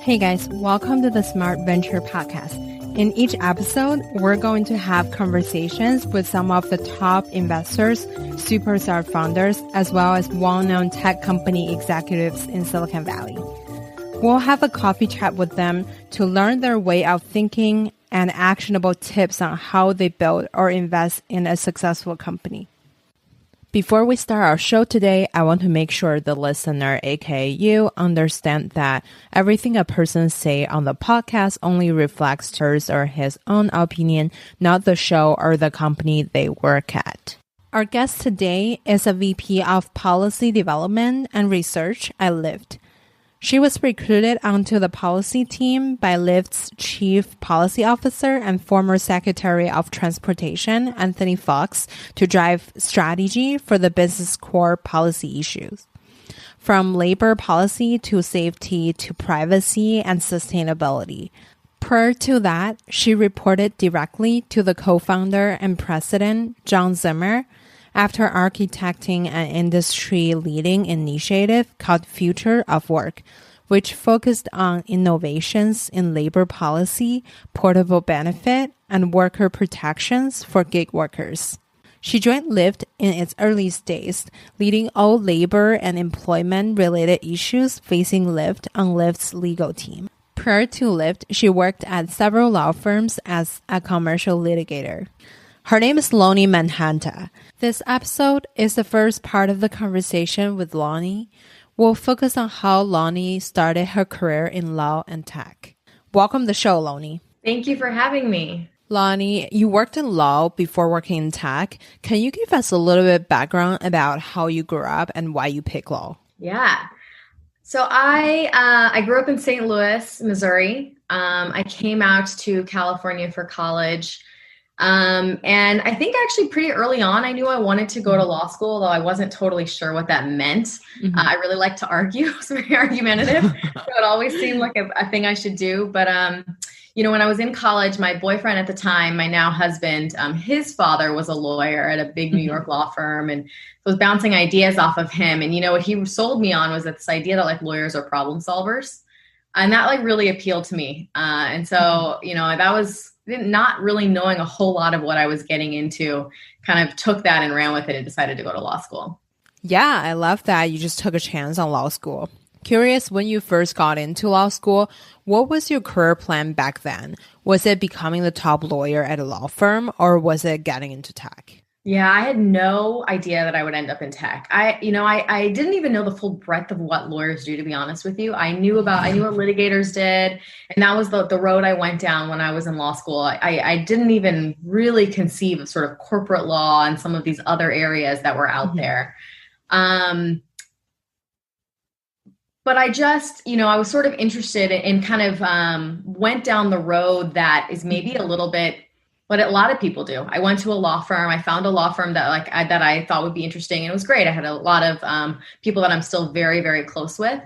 Hey guys, welcome to the Smart Venture Podcast. In each episode, we're going to have conversations with some of the top investors, superstar founders, as well as well-known tech company executives in Silicon Valley. We'll have a coffee chat with them to learn their way of thinking and actionable tips on how they build or invest in a successful company. Before we start our show today, I want to make sure the listener, aka you, understand that everything a person say on the podcast only reflects hers or his own opinion, not the show or the company they work at. Our guest today is a VP of Policy Development and Research at Lyft. She was recruited onto the policy team by Lyft's Chief Policy Officer and former Secretary of Transportation, Anthony Foxx, to drive strategy for the business core policy issues. From labor policy to safety to privacy and sustainability. Prior to that, she reported directly to the co-founder and president, John Zimmer, after architecting an industry-leading initiative called Future of Work, which focused on innovations in labor policy, portable benefit, and worker protections for gig workers. She joined Lyft in its early days, leading all labor and employment-related issues facing Lyft on Lyft's legal team. Prior to Lyft, she worked at several law firms as a commercial litigator. Her name is Loni Mahanta. This episode is the first part of the conversation with Loni. We'll focus on how Loni started her career in law and tech. Welcome to the show, Loni. Thank you for having me. Loni, you worked in law before working in tech. Can you give us a little bit background about how you grew up and why you picked law? Yeah. So I grew up in St. Louis, Missouri. I came out to California for college. And I think actually pretty early on, I knew I wanted to go to law school, though I wasn't totally sure what that meant. Mm-hmm. I really like to argue. I was very argumentative. So it always seemed like a thing I should do. But, when I was in college, my boyfriend at the time, my now husband, his father was a lawyer at a big New York law firm. And I was bouncing ideas off of him. And, what he sold me on was this idea that like lawyers are problem solvers. And that like really appealed to me. And so, that was not really knowing a whole lot of what I was getting into, kind of took that and ran with it and decided to go to law school. Yeah, I love that you just took a chance on law school. Curious, when you first got into law school, what was your career plan back then? Was it becoming the top lawyer at a law firm or was it getting into tech? Yeah, I had no idea that I would end up in tech. I didn't even know the full breadth of what lawyers do, to be honest with you. I knew what litigators did. And that was the road I went down when I was in law school. I didn't even really conceive of sort of corporate law and some of these other areas that were out there. But I just, I was sort of interested in kind of went down the road that is maybe a little bit what a lot of people do. I went to a law firm. I found a law firm that that I thought would be interesting. And it was great. I had a lot of people that I'm still very, very close with.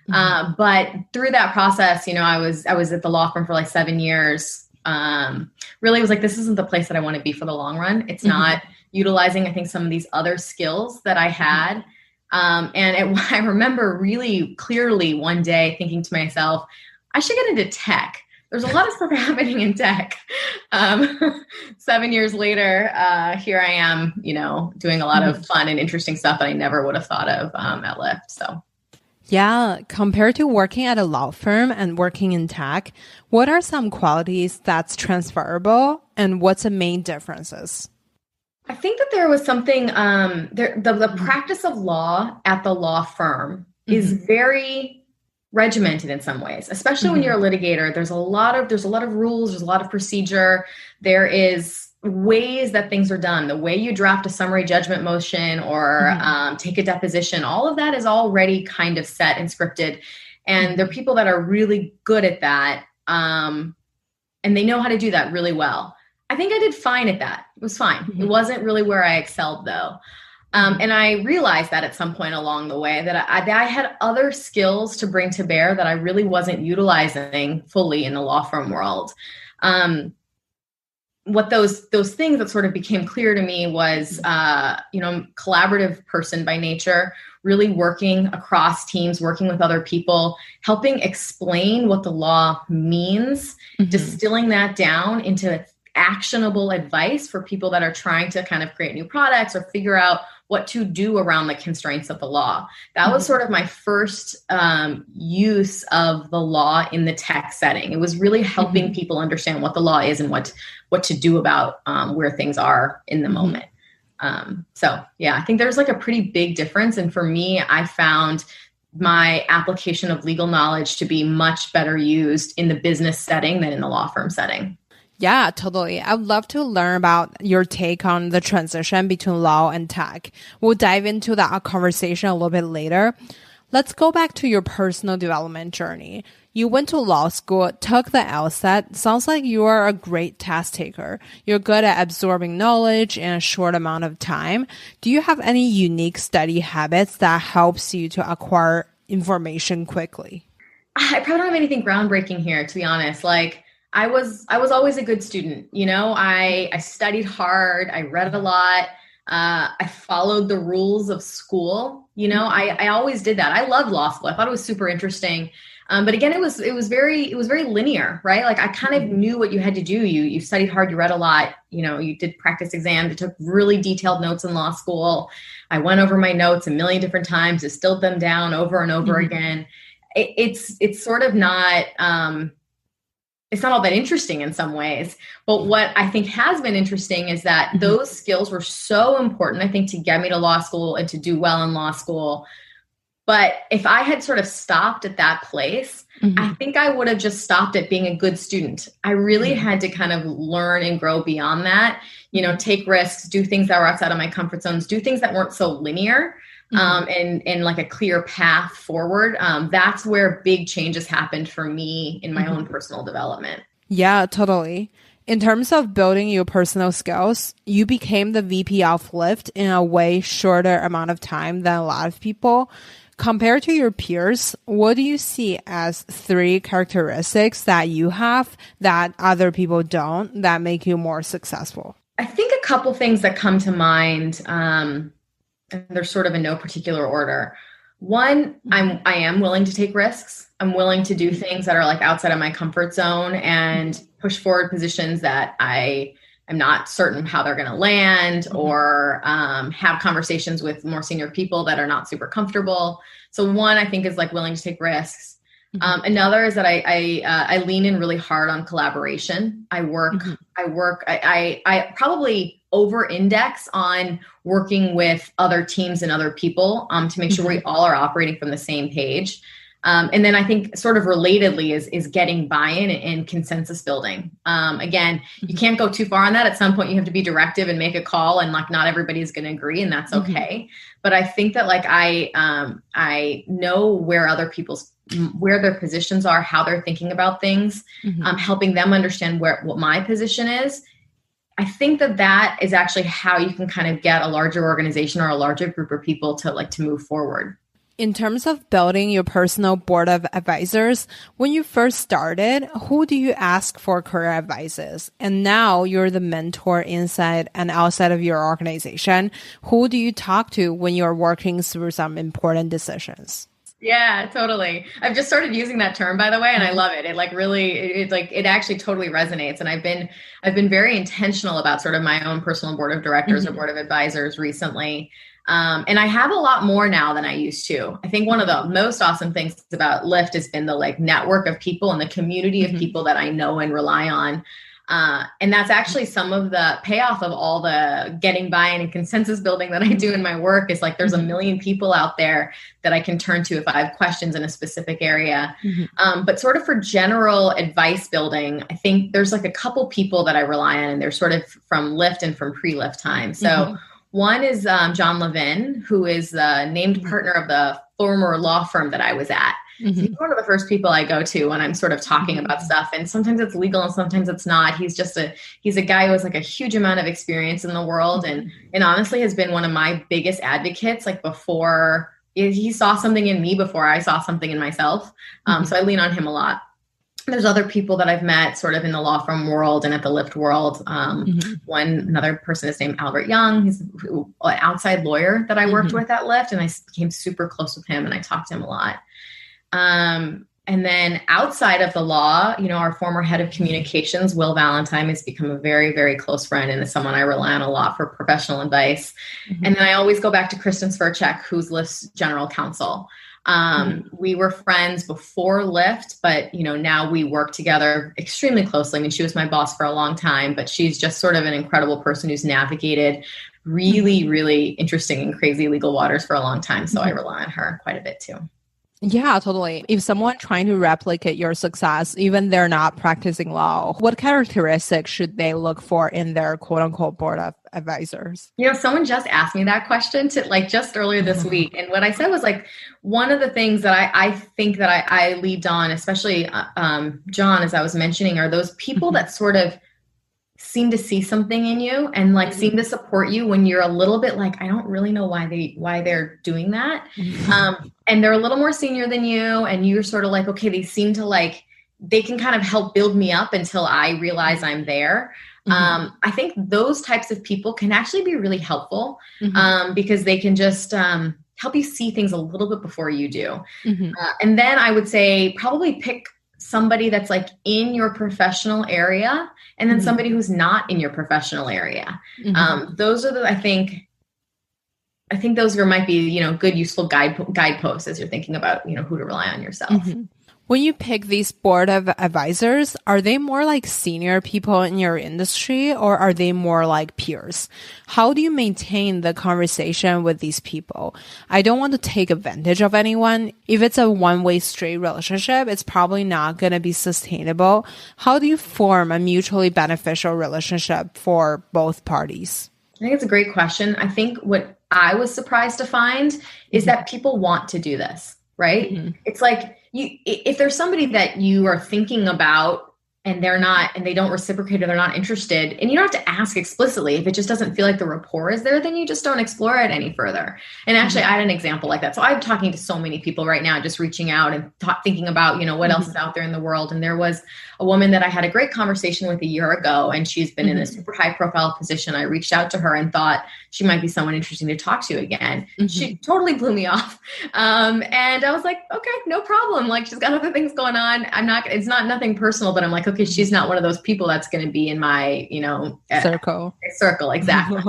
Mm-hmm. But through that process, I was at the law firm for like 7 years. Really was like, this isn't the place that I want to be for the long run. It's not utilizing, I think, some of these other skills that I had. I remember really clearly one day thinking to myself, I should get into tech. There's a lot of stuff happening in tech. 7 years later, here I am, doing a lot of fun and interesting stuff that I never would have thought of at Lyft. So, yeah, compared to working at a law firm and working in tech, what are some qualities that's transferable and what's the main differences? I think that there was something, the practice of law at the law firm is very regimented in some ways, especially when you're a litigator. There's a lot of rules, there's a lot of procedure. There is ways that things are done. The way you draft a summary judgment motion or take a deposition, all of that is already kind of set and scripted. And there are people that are really good at that. And they know how to do that really well. I think I did fine at that. It was fine. It wasn't really where I excelled though. And I realized that at some point along the way that I had other skills to bring to bear that I really wasn't utilizing fully in the law firm world. what those things that sort of became clear to me was, collaborative person by nature, really working across teams, working with other people, helping explain what the law means, distilling that down into actionable advice for people that are trying to kind of create new products or figure out what to do around the constraints of the law. That was sort of my first use of the law in the tech setting. It was really helping people understand what the law is and what to do about where things are in the moment. I think there's like a pretty big difference. And for me, I found my application of legal knowledge to be much better used in the business setting than in the law firm setting. Yeah, totally. I would love to learn about your take on the transition between law and tech. We'll dive into that conversation a little bit later. Let's go back to your personal development journey. You went to law school, took the LSAT. Sounds like you are a great test taker. You're good at absorbing knowledge in a short amount of time. Do you have any unique study habits that helps you to acquire information quickly? I probably don't have anything groundbreaking here, to be honest. Like, I was always a good student. I studied hard. I read a lot. I followed the rules of school. I always did that. I loved law school. I thought it was super interesting. But again, it was very linear, right? Like I kind of knew what you had to do. You studied hard, you read a lot, you did practice exams. I took really detailed notes in law school. I went over my notes a million different times, distilled them down over and over again. It's sort of not, it's not all that interesting in some ways, but what I think has been interesting is that those skills were so important, I think, to get me to law school and to do well in law school. But if I had sort of stopped at that place, I think I would have just stopped at being a good student. I really had to kind of learn and grow beyond that, take risks, do things that were outside of my comfort zones, do things that weren't so linear. And like a clear path forward. That's where big changes happened for me in my own personal development. Yeah, totally. In terms of building your personal skills, you became the VP of Lyft in a way shorter amount of time than a lot of people. Compared to your peers, what do you see as 3 characteristics that you have that other people don't that make you more successful? I think a couple things that come to mind, and they're sort of in no particular order. One, I am willing to take risks. I'm willing to do things that are like outside of my comfort zone and push forward positions that I am not certain how they're going to land, or have conversations with more senior people that are not super comfortable. So one, I think, is like willing to take risks. Another is that I lean in really hard on collaboration. I probably over-index on working with other teams and other people to make sure we all are operating from the same page. And then I think sort of relatedly is getting buy-in and consensus building. Again, you can't go too far on that. At some point you have to be directive and make a call, and like not everybody's going to agree, and that's okay. But I think that like I know where where their positions are, how they're thinking about things, helping them understand what my position is. I think that is actually how you can kind of get a larger organization or a larger group of people to move forward. In terms of building your personal board of advisors, when you first started, who do you ask for career advices? And now you're the mentor inside and outside of your organization. Who do you talk to when you're working through some important decisions? Yeah, totally. I've just started using that term, by the way, and I love it. It actually totally resonates. And I've been very intentional about sort of my own personal board of directors or board of advisors recently. And I have a lot more now than I used to. I think one of the most awesome things about Lyft has been the like network of people and the community of people that I know and rely on. And that's actually some of the payoff of all the getting buy-in and consensus building that I do in my work is like, there's a million people out there that I can turn to if I have questions in a specific area. But sort of for general advice building, I think there's like a couple people that I rely on, and they're sort of from Lyft and from pre-Lyft time. So one is John Levin, who is the named partner of the former law firm that I was at. So he's one of the first people I go to when I'm sort of talking about stuff. And sometimes it's legal and sometimes it's not. He's a guy who has like a huge amount of experience in the world, and honestly has been one of my biggest advocates, like before he saw something in me before I saw something in myself. So I lean on him a lot. there's other people that I've met sort of in the law firm world and at the Lyft world. Another person is named Albert Young. He's an outside lawyer that I worked with at Lyft, and I became super close with him and I talked to him a lot. And then outside of the law, our former head of communications, Will Valentine, has become a very, very close friend and is someone I rely on a lot for professional advice. And then I always go back to Kristen Sverchek, who's Lyft's general counsel. We were friends before Lyft, but now we work together extremely closely. I mean, she was my boss for a long time, but she's just sort of an incredible person who's navigated really, really interesting and crazy legal waters for a long time. So I rely on her quite a bit too. Yeah, totally. If someone trying to replicate your success, even they're not practicing law, what characteristics should they look for in their quote unquote board of advisors? Someone just asked me that question just earlier this week. And what I said was one of the things that I think that I lead on, especially John, as I was mentioning, are those people that sort of seem to see something in you and seem to support you when you're a little bit I don't really know why they're doing that. And they're a little more senior than you. And you're sort of okay, they seem to they can kind of help build me up until I realize I'm there. I think those types of people can actually be really helpful because they can just help you see things a little bit before you do. And then I would say probably pick somebody that's in your professional area and then somebody who's not in your professional area. Those are I think those might be, good, useful guideposts as you're thinking about, who to rely on yourself. When you pick these board of advisors, are they more like senior people in your industry or are they more like peers? How do you maintain the conversation with these people? I don't want to take advantage of anyone. If it's a one-way straight relationship, it's probably not going to be sustainable. How do you form a mutually beneficial relationship for both parties? I think it's a great question. I think what I was surprised to find is that people want to do this, right? It's if there's somebody that you are thinking about and they don't reciprocate or they're not interested, and you don't have to ask explicitly. If it just doesn't feel like the rapport is there, then you just don't explore it any further. And actually, I had an example like that. So I'm talking to so many people right now, just reaching out and thinking about, what else is out there in the world. And there was a woman that I had a great conversation with a year ago, and she's been in a super high profile position. I reached out to her and thought she might be someone interesting to talk to again. She totally blew me off. And I was like, okay, no problem. She's got other things going on. It's not nothing personal, but I'm like, okay, she's not one of those people that's going to be in my, circle. Exactly.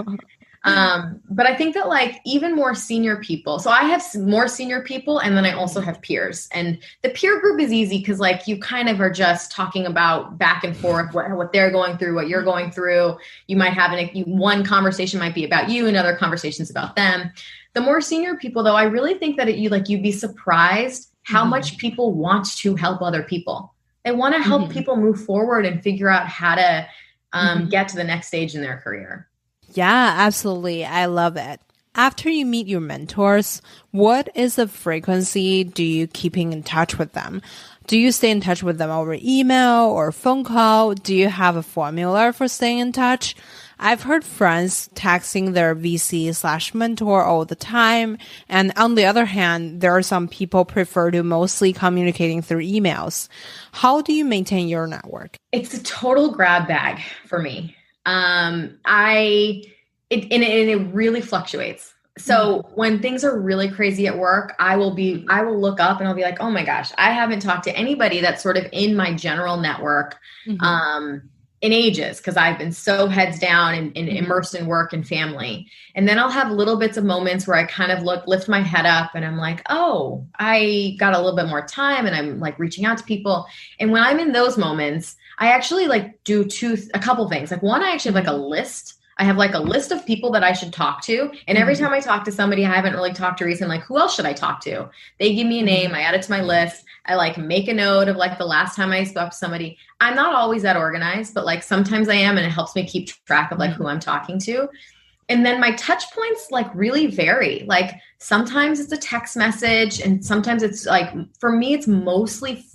But I think that even more senior people, so I have more senior people and then I also have peers, and the peer group is easy because you kind of are just talking about back and forth, what they're going through, what you're going through. You might have one conversation might be about you, another conversation's about them. The more senior people though, I really think that you'd be surprised how much people want to help other people. They want to help people move forward and figure out how to get to the next stage in their career. Yeah, absolutely. I love it. After you meet your mentors, what is the frequency do you keeping in touch with them? Do you stay in touch with them over email or phone call? Do you have a formula for staying in touch? I've heard friends texting their VC/mentor all the time. And on the other hand, there are some people prefer to mostly communicating through emails. How do you maintain your network? It's a total grab bag for me. It really fluctuates. So when things are really crazy at work, I will look up and I'll be like, oh my gosh, I haven't talked to anybody that's sort of in my general network, in ages, because I've been so heads down and immersed in work and family. And then I'll have little bits of moments where I kind of lift my head up and I'm like, oh, I got a little bit more time and I'm reaching out to people. And when I'm in those moments, I actually do a couple things. One, I actually have a list. I have a list of people that I should talk to. And every time I talk to somebody I haven't really talked to recently, who else should I talk to? They give me a name. I add it to my list. I make a note of the last time I spoke to somebody. I'm not always that organized, but sometimes I am. And it helps me keep track of who I'm talking to. And then my touch points really vary. Sometimes it's a text message and sometimes it's for me, it's mostly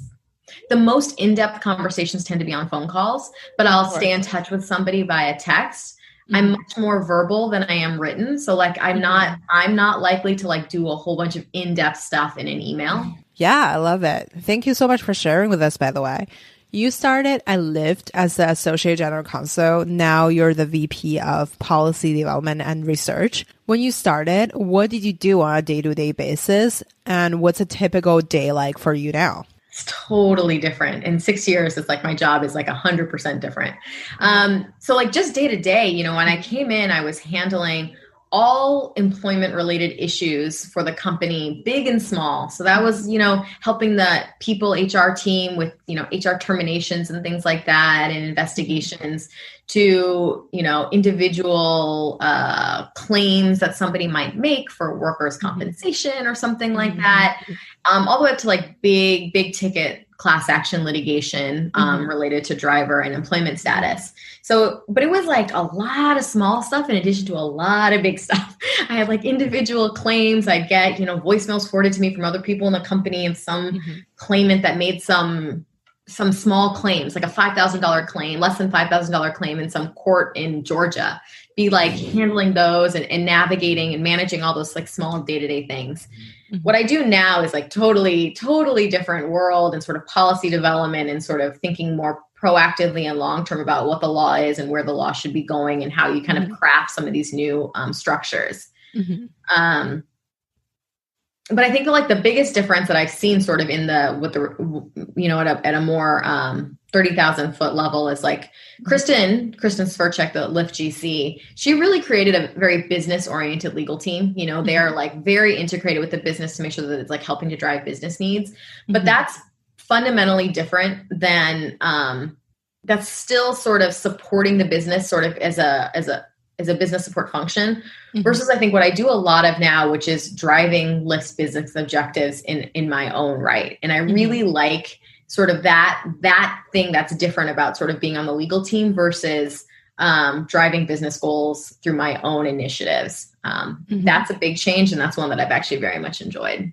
the most in-depth conversations tend to be on phone calls, but I'll stay in touch with somebody via text. I'm much more verbal than I am written. So I'm not likely to do a whole bunch of in-depth stuff in an email. Yeah, I love it. Thank you so much for sharing with us, by the way. You started at Lyft as the Associate General Counsel. Now you're the VP of Policy Development and Research. When you started, what did you do on a day-to-day basis? And what's a typical day like for you now? It's totally different. In 6 years, it's like my job is like 100% different. So like just day to day, you know, when I came in, I was handling all employment related issues for the company, big and small. So that was, you know, helping the people HR team with, you know, HR terminations and things like that and investigations to, you know, individual claims that somebody might make for workers' compensation or something like that, all the way up to like big ticket class action litigation related to driver and employment status. So, but it was like a lot of small stuff in addition to a lot of big stuff. I had like individual claims. I'd get, you know, voicemails forwarded to me from other people in the company and some claimant that made some small claims, like a $5,000 claim, less than $5,000 claim in some court in Georgia, be like handling those and navigating and managing all those like small day-to-day things. What I do now is like totally different world and sort of policy development and sort of thinking more proactively and long-term about what the law is and where the law should be going and how you kind of craft some of these new structures. But I think like the biggest difference that I've seen sort of in you know, at a more 30,000 foot level is like Kristen Sverchek, the Lyft GC, she really created a very business oriented legal team. You know, they are like very integrated with the business to make sure that it's like helping to drive business needs, but that's fundamentally different than that's still sort of supporting the business sort of as a business support function versus I think what I do a lot of now, which is driving Lyft's business objectives in my own right. And I really like sort of that thing that's different about sort of being on the legal team versus driving business goals through my own initiatives. That's a big change. And that's one that I've actually very much enjoyed.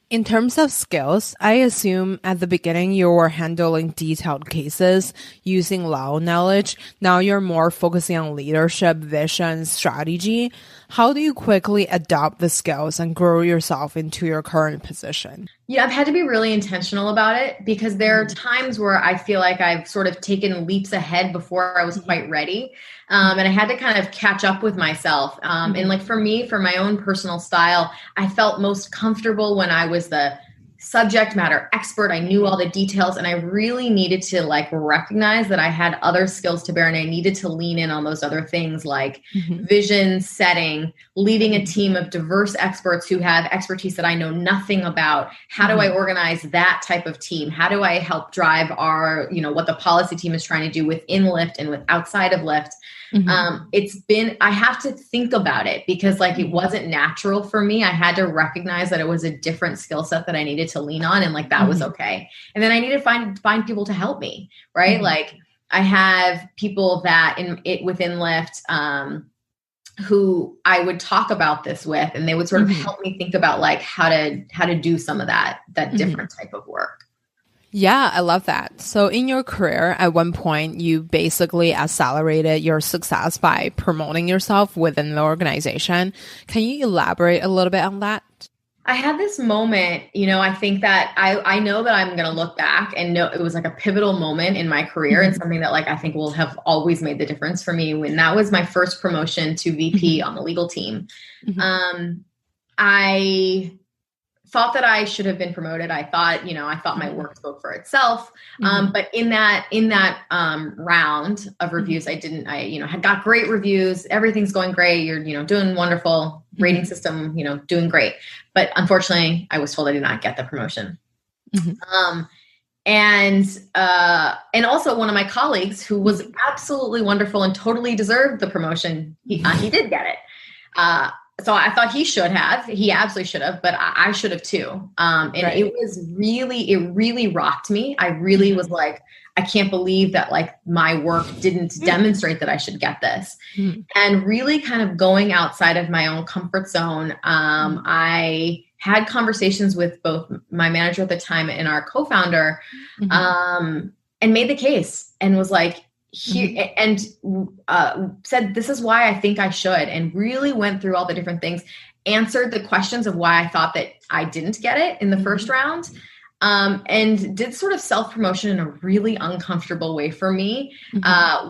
In terms of skills, I assume at the beginning you were handling detailed cases using law knowledge. Now you're more focusing on leadership, vision, strategy. How do you quickly adopt the skills and grow yourself into your current position? Yeah, I've had to be really intentional about it because there are times where I feel like I've sort of taken leaps ahead before I was quite ready. And I had to kind of catch up with myself. And like for me, for my own personal style, I felt most comfortable when I was the subject matter expert. I knew all the details and I really needed to like recognize that I had other skills to bear and I needed to lean in on those other things like vision setting, leading a team of diverse experts who have expertise that I know nothing about. How do I organize that type of team? How do I help drive our, you know, what the policy team is trying to do within Lyft and with outside of Lyft? I have to think about it because like it wasn't natural for me. I had to recognize that it was a different skill set that I needed to lean on and like that was okay. And then I needed to find people to help me, right? Like I have people that within Lyft who I would talk about this with and they would sort of help me think about like how to do some of that different type of work. Yeah, I love that. So in your career, at one point, you basically accelerated your success by promoting yourself within the organization. Can you elaborate a little bit on that? I had this moment, you know, I think that I know that I'm going to look back and know it was like a pivotal moment in my career and something that like I think will have always made the difference for me when that was my first promotion to VP on the legal team. I thought that I should have been promoted. I thought my work spoke for itself. But in that round of reviews, I had got great reviews. Everything's going great. You're, doing wonderful. Rating system, doing great. But unfortunately, I was told I did not get the promotion. And also one of my colleagues who was absolutely wonderful and totally deserved the promotion. He did get it. So I thought he absolutely should have, but I should have too. It really rocked me. I really was like, I can't believe that like my work didn't demonstrate that I should get this. And really kind of going outside of my own comfort zone. I had conversations with both my manager at the time and our co-founder, and made the case and was like, said, this is why I think I should, and really went through all the different things, answered the questions of why I thought that I didn't get it in the first round. and did sort of self-promotion in a really uncomfortable way for me.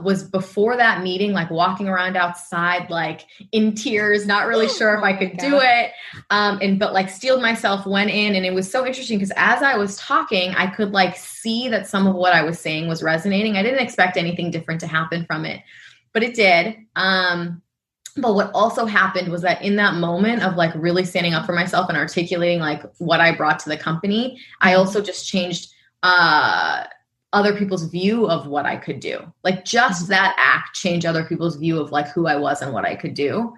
Was before that meeting, like walking around outside, like in tears, not really sure if I could do it. But like steeled myself, went in, and it was so interesting because as I was talking, I could like see that some of what I was saying was resonating. I didn't expect anything different to happen from it, but it did. But what also happened was that in that moment of like really standing up for myself and articulating like what I brought to the company, I also just changed other people's view of what I could do. Like just that act changed other people's view of like who I was and what I could do.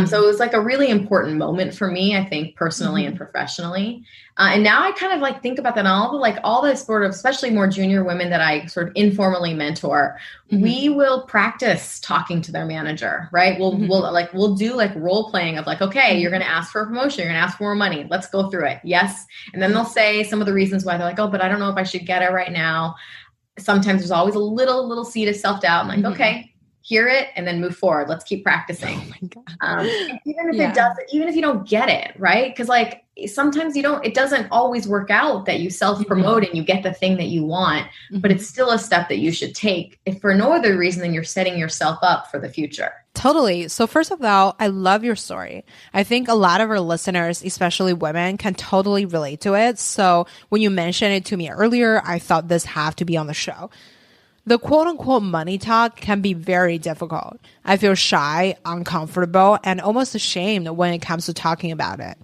So it was like a really important moment for me, I think, personally and professionally. And now I kind of like think about that, and all the sort of, especially more junior women that I sort of informally mentor, we will practice talking to their manager, right? We'll do like role playing of like, okay, you're going to ask for a promotion. You're going to ask for more money. Let's go through it. Yes. And then they'll say some of the reasons why. They're like, oh, but I don't know if I should get it right now. Sometimes there's always a little seed of self-doubt. I'm like, okay, hear it and then move forward. Let's keep practicing. Oh my God. Even if it doesn't, even if you don't get it, right? Because like sometimes it doesn't always work out that you self-promote and you get the thing that you want, but it's still a step that you should take if for no other reason than you're setting yourself up for the future. Totally. So first of all, I love your story. I think a lot of our listeners, especially women, can totally relate to it. So when you mentioned it to me earlier, I thought this had to be on the show. The quote unquote money talk can be very difficult. I feel shy, uncomfortable, and almost ashamed when it comes to talking about it.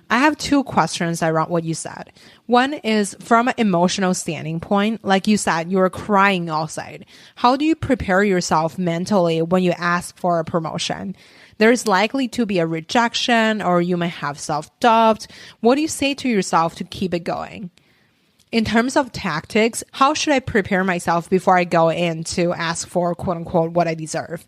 I have two questions around what you said. One is from an emotional standing point. Like you said, you were crying outside. How do you prepare yourself mentally when you ask for a promotion? There's likely to be a rejection, or you might have self-doubt. What do you say to yourself to keep it going? In terms of tactics, how should I prepare myself before I go in to ask for quote unquote what I deserve?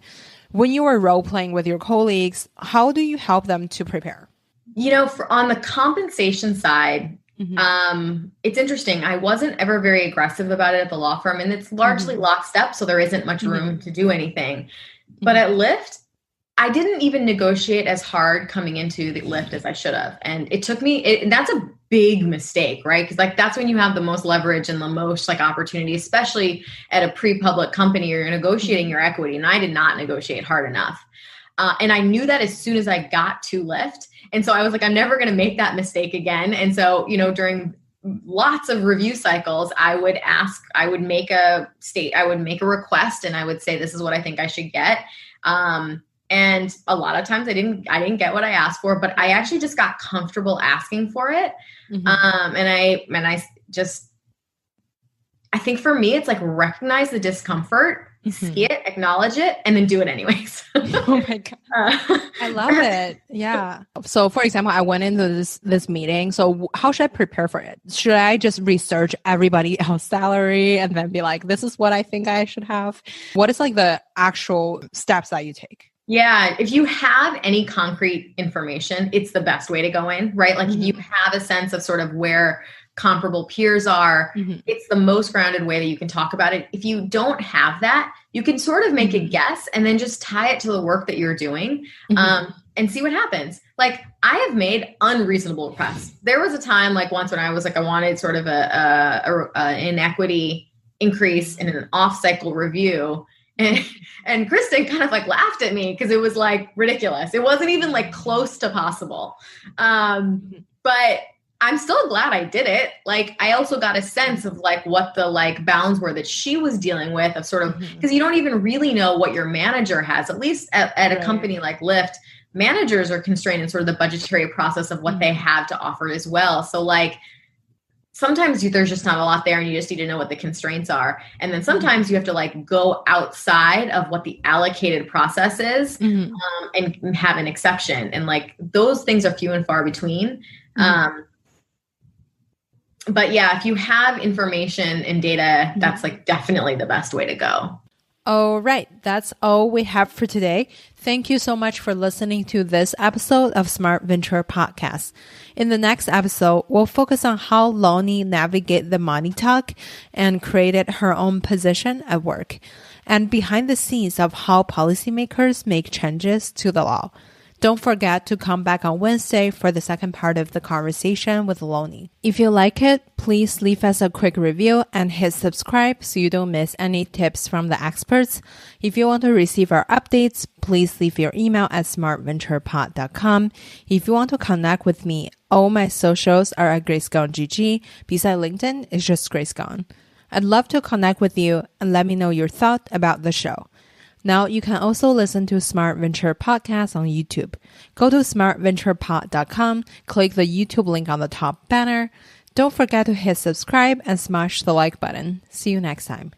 When you are role playing with your colleagues, how do you help them to prepare? You know, on the compensation side, it's interesting. I wasn't ever very aggressive about it at the law firm, and it's largely lockstep, so there isn't much room to do anything. But at Lyft, I didn't even negotiate as hard coming into the Lyft as I should have. And it took me, that's a big mistake, right? Because like that's when you have the most leverage and the most like opportunity, especially at a pre-public company, you're negotiating your equity. And I did not negotiate hard enough. And I knew that as soon as I got to Lyft. And so I was like, I'm never going to make that mistake again. And so, you know, during lots of review cycles, I would make a request, and I would say, this is what I think I should get. And a lot of times I didn't get what I asked for, but I actually just got comfortable asking for it. I think for me, it's like recognize the discomfort, see it, acknowledge it, and then do it anyways. Oh my God. I love it. Yeah. So for example, I went into this meeting. So how should I prepare for it? Should I just research everybody else's salary and then be like, this is what I think I should have? What is like the actual steps that you take? Yeah. If you have any concrete information, it's the best way to go in, right? Like if you have a sense of sort of where comparable peers are, it's the most grounded way that you can talk about it. If you don't have that, you can sort of make a guess and then just tie it to the work that you're doing and see what happens. Like I have made unreasonable requests. There was a time like once when I was like, I wanted sort of an equity increase in an off-cycle review. And Kristen kind of like laughed at me because it was like ridiculous. It wasn't even like close to possible. But I'm still glad I did it. Like I also got a sense of like what the like bounds were that she was dealing with of sort of, because you don't even really know what your manager has, at least at a company like Lyft. Managers are constrained in sort of the budgetary process of what they have to offer as well. So like, sometimes there's just not a lot there and you just need to know what the constraints are. And then sometimes you have to like go outside of what the allocated process is and have an exception. And like those things are few and far between. But yeah, if you have information and data, that's like definitely the best way to go. All right. That's all we have for today. Thank you so much for listening to this episode of Smart Venture Podcast. In the next episode, we'll focus on how Loni navigated the money talk and created her own position at work, and behind the scenes of how policymakers make changes to the law. Don't forget to come back on Wednesday for the second part of the conversation with Loni. If you like it, please leave us a quick review and hit subscribe so you don't miss any tips from the experts. If you want to receive our updates, please leave your email at smartventurepod.com. If you want to connect with me, all my socials are at Grace Gong GG. Beside LinkedIn, it's just Grace Gong. I'd love to connect with you and let me know your thought about the show. Now, you can also listen to Smart Venture Podcast on YouTube. Go to smartventurepod.com, click the YouTube link on the top banner. Don't forget to hit subscribe and smash the like button. See you next time.